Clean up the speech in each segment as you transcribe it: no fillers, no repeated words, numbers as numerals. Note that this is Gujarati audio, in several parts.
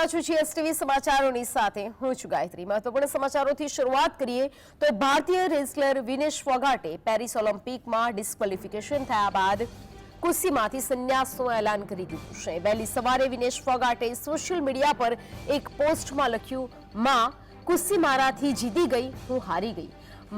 આપ છો જીએસટીવી સમાચારોની સાથે હું છું ગાયત્રી। મહત્વપૂર્ણ સમાચારોથી શરૂઆત કરીએ તો ભારતીય રેસલર વિનેશ ફોગાટે પેરિસ ઓલિમ્પિકમાં ડિસ્ક્વોલિફિકેશન થયા બાદ કુસ્તીમાંથી સંન્યાસનું એલાન કરી દીધું છે। વહેલી સવારે વિનેશ ફોગાટે સોશિયલ મીડિયા પર એક પોસ્ટમાં લખ્યું, માં, કુસ્તી મારાથી જીતી ગઈ, હું હારી ગઈ,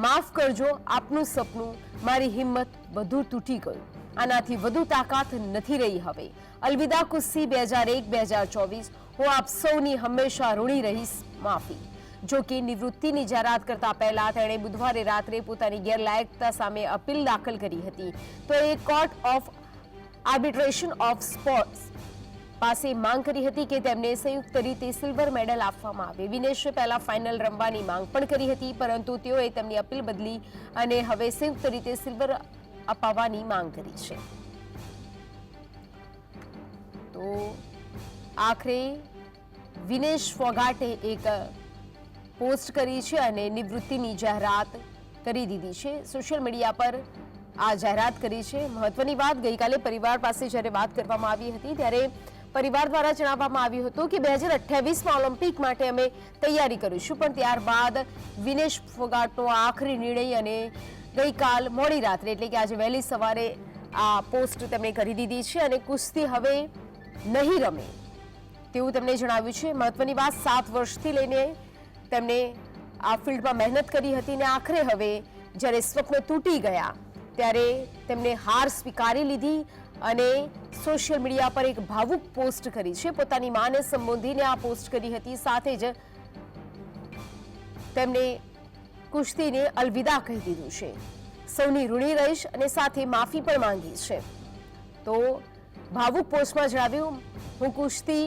માફ કરજો, આપનું સપનું, મારી હિંમત બધું તૂટી ગયું, આનાથી વધુ તાકાત નથી રહી હવે, અલવિદા કુસ્તી 2001-2024, હું આપ સૌની હંમેશા ઋણી રહીશ, માફી। જો કે નિવૃત્તિની જાહેરાત કરતા પહેલા તેણે બુધવારે રાત્રે પોતાની ગેરલાયકતા સામે અપીલ દાખલ કરી હતી। તો એ court of arbitration of sports પાસે માંગ કરી હતી કે તેમને સંયુક્ત રીતે સિલ્વર મેડલ આપવામાં આવે। વિનેશે પહેલા ફાઇનલ રમવાની માંગ પણ કરી હતી, પરંતુ તેઓએ તેમની અપીલ બદલી અને હવે સંયુક્ત રીતે સિલ્વર અપાવવાની માંગ કરી છે। તો આખરે વિનેશ ફોગાટે એક પોસ્ટ કરી છે અને નિવૃત્તિની જાહેરાત કરી દીધી છે। સોશિયલ મીડિયા પર આ જાહેરાત કરી છે। મહત્વની વાત, ગઈકાલે પરિવાર પાસે જ્યારે વાત કરવામાં આવી હતી ત્યારે પરિવાર દ્વારા જણાવવામાં આવ્યું હતું કે 2028માં ઓલિમ્પિક માટે અમે તૈયારી કરીશું, પણ ત્યારબાદ વિનેશ ફોગાટનો આખરી નિર્ણય અને ગઈકાલ મોડી રાત્રે એટલે કે આજે વહેલી સવારે આ પોસ્ટ તેમણે કરી દીધી છે અને કુસ્તી હવે નહીં રમે તેવું તેમણે જણાવ્યું છે। મહત્વની વાત, 7 વર્ષથી લઈને તેમણે આ ફિલ્ડમાં મહેનત કરી હતી અને આખરે હવે જ્યારે સ્વપ્ન તૂટી ગયા ત્યારે તેમણે હાર સ્વીકારી લીધી અને સોશિયલ મીડિયા પર એક ભાવુક પોસ્ટ કરી છે। પોતાની માને સંબોધીને આ પોસ્ટ કરી હતી, સાથે જ તેમણે કુસ્તીને અલવિદા કહી દીધું છે, સૌની ઋણી રહીશ અને સાથે માફી પણ માંગી છે। તો ભાવુક પોસ્ટમાં જણાવ્યું, હું કુસ્તી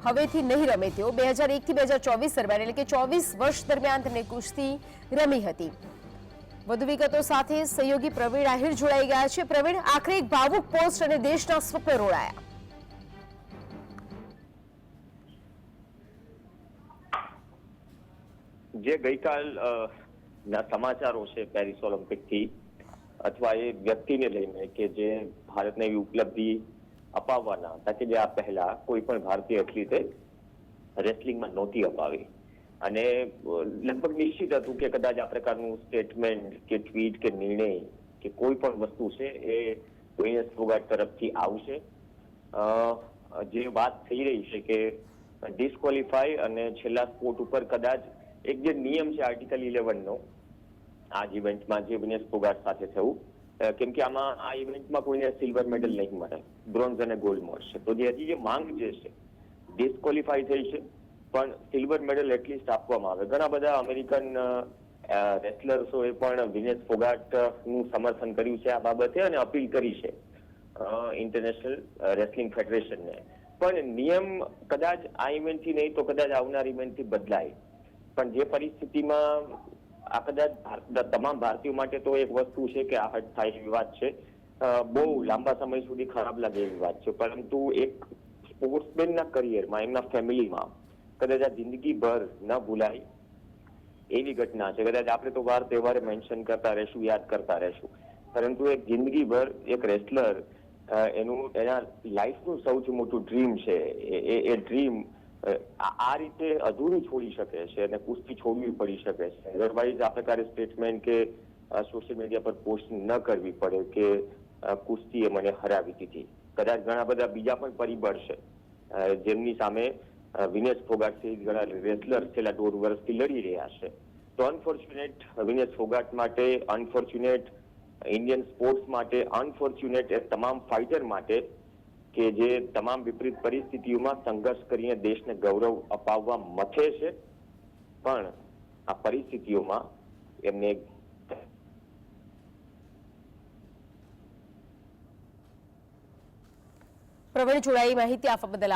હવેથી નહીં રમે તેઓ 2001થી 2024 દરમિયાન એટલે કે 24 વર્ષ દરમિયાન તેમણે કુસ્તી રમી હતી। વધુ વિગતો સાથે સહયોગી પ્રવીણ આહિર જોડાઈ ગયા છે। પ્રવીણ, આખરે એક ભાવુક પોસ્ટ અને દેશના સ્વપ્ન રોડાયા। જે ગઈકાલ ના સમાચારો છે પેરિસ ઓલિમ્પિક થી અથવા એ વ્યક્તિને લઈને કે જે ભારતને એવી ઉપલબ્ધિ અપાવવાના હતા કે જે આ પહેલા કોઈ પણ ભારતીય એથ્લીટે રેસલિંગમાં નહોતી અપાવી અને લગભગ નિશ્ચિત હતું કે કદાચ આ પ્રકારનું સ્ટેટમેન્ટ કે ટ્વીટ કે નિર્ણય કે કોઈ પણ વસ્તુ છે એ વિનેશ ફોગાટ તરફથી આવશે। જે વાત થઈ રહી છે કે ડિસ્ક્વોલિફાય અને છેલ્લા સ્પોર્ટ ઉપર કદાચ એક જે નિયમ છે આર્ટિકલ 11નો આ ઇવેન્ટમાં જે વિનેશ ફોગાટ સાથે થયું, કેમ કે આમાં આ ઇવેન્ટમાં કોઈને સિલ્વર મેડલ નહીં મળે, બ્રોન્ઝ અને ગોલ્ડ મળશે। તો હજી જે માંગ જે છે ડિસ્ક્વોલિફાય થઈ છે પણ સિલ્વર મેડલ એટલીસ્ટ આપવામાં આવે। ઘણા બધા અમેરિકન રેસલર્સોએ પણ વિનેશ ફોગાટનું સમર્થન કર્યું છે આ બાબતે અને અપીલ કરી છે ઇન્ટરનેશનલ રેસલિંગ ફેડરેશનને। પણ નિયમ કદાચ આ ઇવેન્ટથી નહીં તો કદાચ આવનાર ઇવેન્ટથી બદલાય, પણ જે પરિસ્થિતિમાં આ કદાચ તમામ ભારતીયો માટે તો એક વસ્તુ છે કે આહટ થાય એવી વાત છે, બહુ લાંબા સમય સુધી ખરાબ લાગે એવી વાત છે, પરંતુ એક સ્પોર્ટ્સમેનના કરિયરમાં, એમના ફેમિલીમાં કદાચ આ જિંદગીભર ન ભૂલાય એવી ઘટના છે। કદાચ આપણે તો વાર તહેવારે મેન્શન કરતા રહેશું, યાદ કરતા રહેશું, પરંતુ એક જિંદગીભર એક રેસલર એના લાઈફનું સૌથી મોટું ડ્રીમ છે એ ડ્રીમ આ રીતે અધૂરું છોડી શકે છે અને કુસ્તી છોડવી પડી શકે છે। અધરવાઇઝ આ પ્રકારે સ્ટેટમેન્ટ કે સોશિયલ મીડિયા પર પોસ્ટ ન કરવી પડે કે કુસ્તીએ મને હરાવી દીધી। કદાચ ઘણા બધા બીજા પણ પરિબળ છે જેમની સામે વિનેશ ફોગાટ સહિત ઘણા રેસલર છેલ્લા 1.5 વર્ષથી લડી રહ્યા છે। તો અનફોર્ચ્યુનેટ વિનેશ ફોગાટ માટે, અનફોર્ચ્યુનેટ ઇન્ડિયન સ્પોર્ટ્સ માટે, અનફોર્ચ્યુનેટ એ તમામ ફાઇટર માટે કે જે તમામ વિપરીત પરિસ્થિતિઓમાં સંઘર્ષ કરીને દેશને ગૌરવ અપાવવા મથે છે, પણ આ પરિસ્થિતિઓમાં એમને પ્રવીણ જોડાઈ માહિતી આપવા બદલ